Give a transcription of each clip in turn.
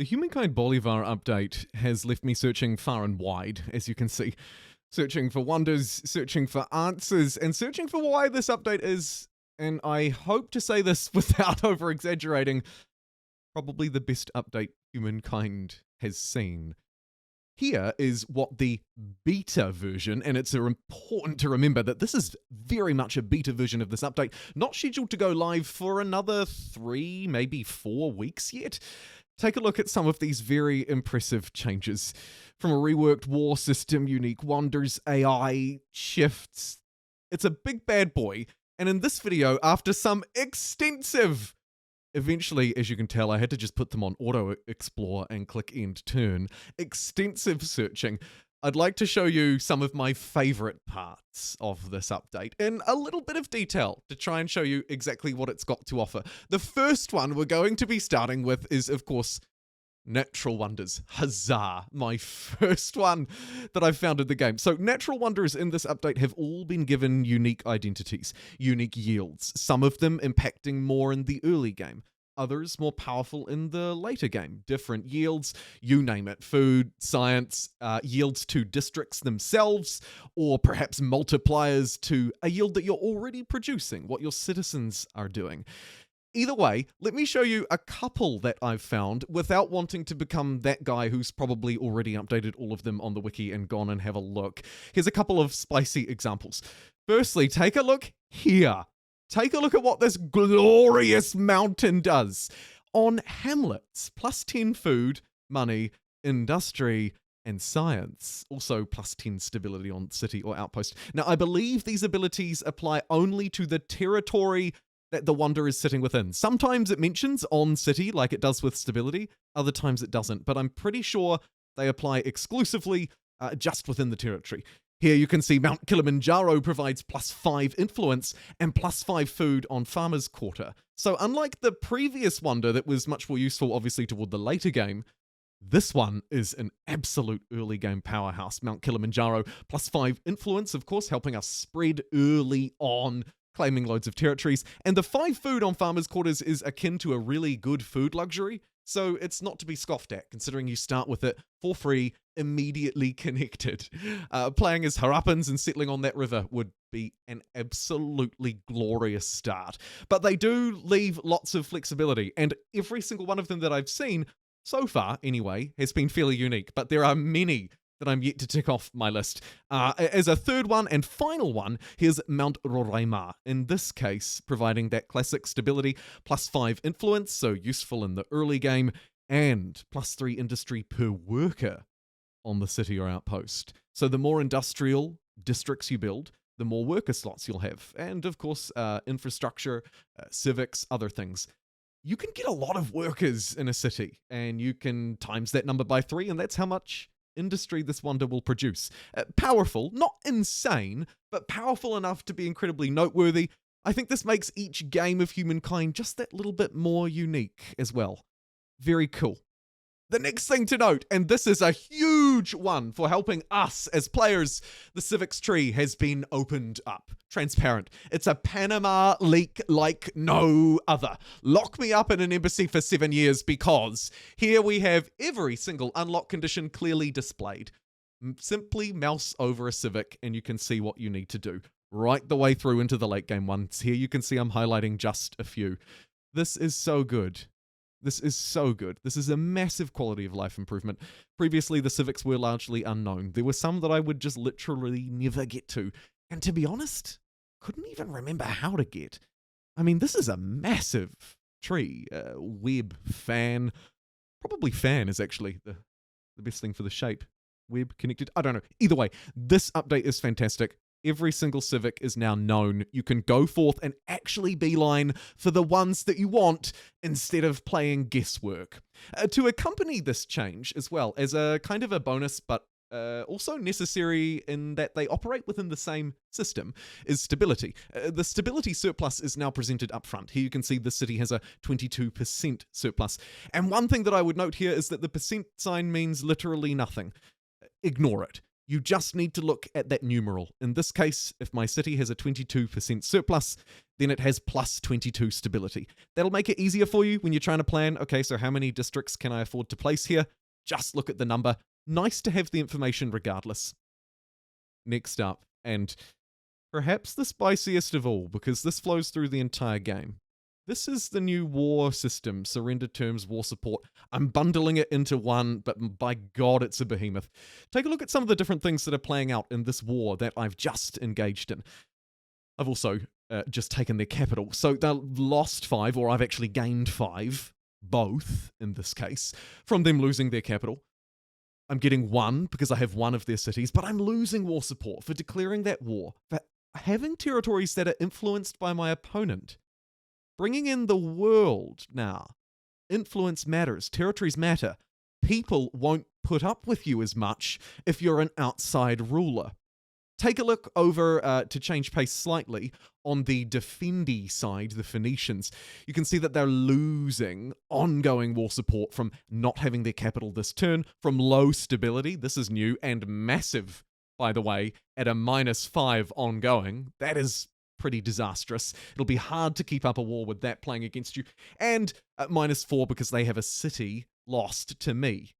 The Humankind Bolivar update has left me searching far and wide, as you can see. Searching for wonders, searching for answers, and searching for why this update is, and I hope to say this without over-exaggerating, probably the best update humankind has seen. Here is what the beta version, and it's important to remember that this is very much a beta version of this update, not scheduled to go live for another 3, maybe 4 weeks yet. Take a look at some of these very impressive changes. From a reworked war system, unique wonders, AI, shifts. It's a big bad boy, and in this video, after some extensive... Eventually, as you can tell, I had to just put them on auto explore and click end turn. Extensive searching. I'd like to show you some of my favorite parts of this update in a little bit of detail to try and show you exactly what it's got to offer. The first one we're going to be starting with is, of course, natural wonders. Huzzah! My first one that I've found in the game. So natural wonders in this update have all been given unique identities, unique yields, some of them impacting more in the early game, others more powerful in the later game. Different yields, you name it, food, science, yields to districts themselves, or perhaps multipliers to a yield that you're already producing, what your citizens are doing. Either way, let me show you a couple that I've found without wanting to become that guy who's probably already updated all of them on the wiki and gone and have a look. Here's a couple of spicy examples. Firstly, take a look here. Take a look at what this glorious mountain does. On hamlets, plus 10 food, money, industry, and science. Also plus 10 stability on city or outpost. Now, I believe these abilities apply only to the territory that the wonder is sitting within. Sometimes it mentions on city like it does with stability, other times it doesn't, but I'm pretty sure they apply exclusively just within the territory. Here you can see Mount Kilimanjaro provides plus 5 influence and plus 5 food on Farmer's Quarter. So unlike the previous wonder that was much more useful obviously toward the later game, this one is an absolute early game powerhouse. Mount Kilimanjaro plus 5 influence, of course, helping us spread early on, claiming loads of territories, and the 5 food on Farmers' Quarters is akin to a really good food luxury, so it's not to be scoffed at, considering you start with it for free, immediately connected. Playing as Harappans and settling on that river would be an absolutely glorious start. But they do leave lots of flexibility, and every single one of them that I've seen, so far anyway, has been fairly unique, but there are many that I'm yet to tick off my list. As a third one and final one, here's Mount Roraima. In this case, providing that classic stability, plus 5 influence, so useful in the early game, and plus 3 industry per worker on the city or outpost. So the more industrial districts you build, the more worker slots you'll have. And of course, infrastructure, civics, other things. You can get a lot of workers in a city, and you can times that number by 3, and that's how much industry this wonder will produce. Powerful, not insane, but powerful enough to be incredibly noteworthy. I think this makes each game of Humankind just that little bit more unique as well. Very cool. The next thing to note, and this is a huge one for helping us as players, the Civics tree has been opened up. Transparent. It's a Panama leak like no other. Lock me up in an embassy for 7 years because here we have every single unlock condition clearly displayed. Simply mouse over a Civic and you can see what you need to do. Right the way through into the late game ones. Here you can see I'm highlighting just a few. This is so good. This is so good. This is a massive quality of life improvement. Previously, the Civics were largely unknown. There were some that I would just literally never get to. And to be honest, couldn't even remember how to get. I mean, this is a massive tree. Web, fan. Probably fan is actually the best thing for the shape. Web, connected. I don't know. Either way, this update is fantastic. Every single Civic is now known. You can go forth and actually beeline for the ones that you want instead of playing guesswork. To accompany this change as well, as a kind of a bonus but also necessary in that they operate within the same system, is stability. The stability surplus is now presented up front. Here you can see the city has a 22% surplus. And one thing that I would note here is that the percent sign means literally nothing. Ignore it. You just need to look at that numeral. In this case, if my city has a 22% surplus, then it has plus 22 stability. That'll make it easier for you when you're trying to plan, okay, so how many districts can I afford to place here? Just look at the number. Nice to have the information regardless. Next up, and perhaps the spiciest of all, because this flows through the entire game. This is the new war system, surrender terms, war support. I'm bundling it into one, but by God, it's a behemoth. Take a look at some of the different things that are playing out in this war that I've just engaged in. I've also just taken their capital. So they've lost 5, or I've actually gained 5, both in this case, from them losing their capital. I'm getting 1 because I have 1 of their cities, but I'm losing war support for declaring that war, for having territories that are influenced by my opponent. Bringing in the world now. Influence matters. Territories matter. People won't put up with you as much if you're an outside ruler. Take a look over, to change pace slightly, on the defendy side, the Phoenicians. You can see that they're losing ongoing war support from not having their capital this turn, from low stability, this is new, and massive, by the way, at a -5 ongoing. That is pretty disastrous. It'll be hard to keep up a war with that playing against you. And at -4 because they have a city lost to me.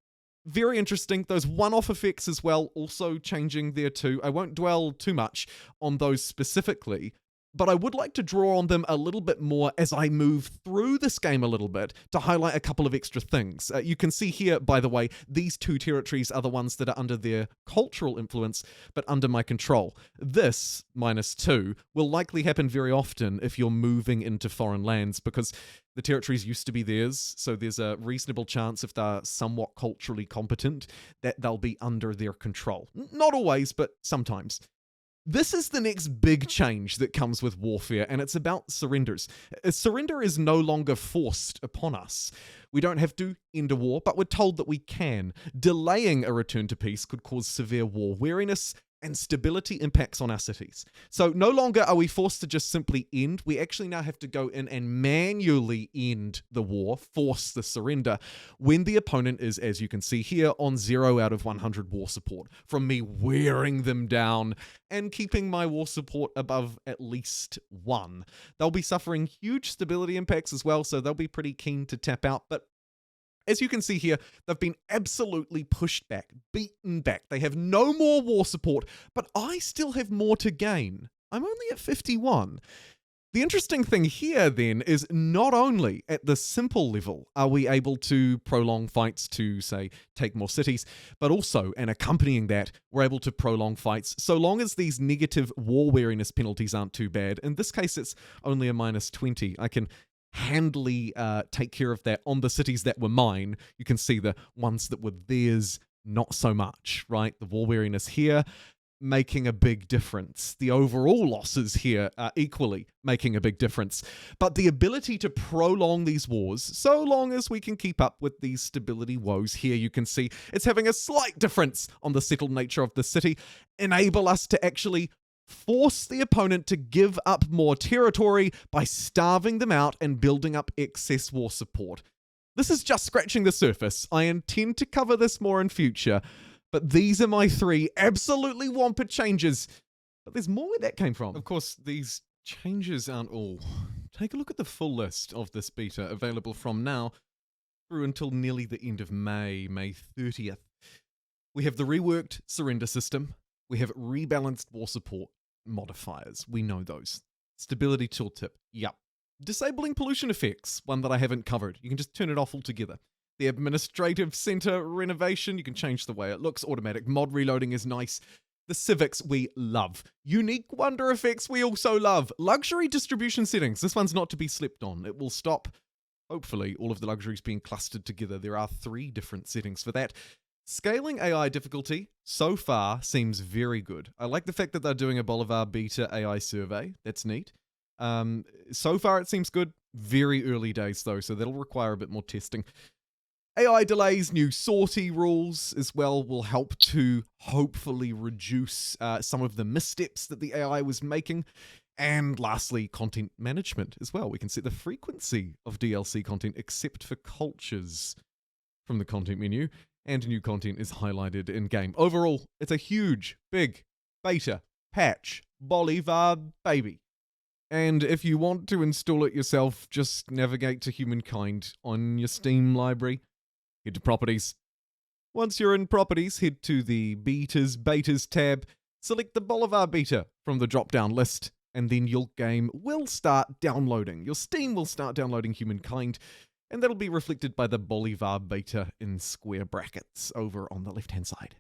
Very interesting. Those one-off effects as well also changing there too. I won't dwell too much on those specifically, but I would like to draw on them a little bit more as I move through this game a little bit to highlight a couple of extra things. You can see here, by the way, these 2 territories are the ones that are under their cultural influence, but under my control. This, -2, will likely happen very often if you're moving into foreign lands, because the territories used to be theirs, so there's a reasonable chance if they're somewhat culturally competent that they'll be under their control. Not always, but sometimes. This is the next big change that comes with warfare, and it's about surrenders. Surrender is no longer forced upon us. We don't have to end a war, but we're told that we can. Delaying a return to peace could cause severe war weariness and stability impacts on our cities. So no longer are we forced to just simply end. We actually now have to go in and manually end the war, force the surrender, when the opponent is, as you can see here, on 0 out of 100 war support, from me wearing them down and keeping my war support above at least 1. They'll be suffering huge stability impacts as well, so they'll be pretty keen to tap out, but as you can see here, they've been absolutely pushed back, beaten back. They have no more war support, but I still have more to gain. I'm only at 51. The interesting thing here then is not only at the simple level are we able to prolong fights to, say, take more cities, but also, and accompanying that, we're able to prolong fights so long as these negative war weariness penalties aren't too bad. In this case, it's only a -20. I can handily take care of that on the cities that were mine. You can see the ones that were theirs, not so much, right? The war weariness here making a big difference. The overall losses here are equally making a big difference. But the ability to prolong these wars, so long as we can keep up with these stability woes here, you can see it's having a slight difference on the settled nature of the city, enable us to actually force the opponent to give up more territory by starving them out and building up excess war support. This is just scratching the surface. I intend to cover this more in future, but these are my 3 absolutely wampus changes. But there's more where that came from. Of course, these changes aren't all. Take a look at the full list of this beta available from now through until nearly the end of May 30th. We have the reworked surrender system. We have rebalanced war support modifiers. We know those. Stability tooltip. Yup. Disabling pollution effects. One that I haven't covered. You can just turn it off altogether. The administrative center renovation. You can change the way it looks. Automatic mod reloading is nice. The civics we love. Unique wonder effects we also love. Luxury distribution settings. This one's not to be slept on. It will stop, hopefully, all of the luxuries being clustered together. There are 3 different settings for that. Scaling AI difficulty so far seems very good. I like the fact that they're doing a Bolivar Beta AI survey. That's neat. So far it seems good. Very early days though, so that'll require a bit more testing. AI delays, new sortie rules as well will help to hopefully reduce some of the missteps that the AI was making. And lastly, content management as well. We can set the frequency of DLC content except for cultures from the content menu. and new content is highlighted in-game. Overall, it's a huge, big beta patch. Bolivar baby. And if you want to install it yourself, just navigate to Humankind on your Steam library. Head to Properties. Once you're in Properties, head to the Betas tab, select the Bolivar Beta from the drop-down list, and then your game will start downloading. Your Steam will start downloading Humankind, and that'll be reflected by the Bolivar Beta in square brackets over on the left-hand side.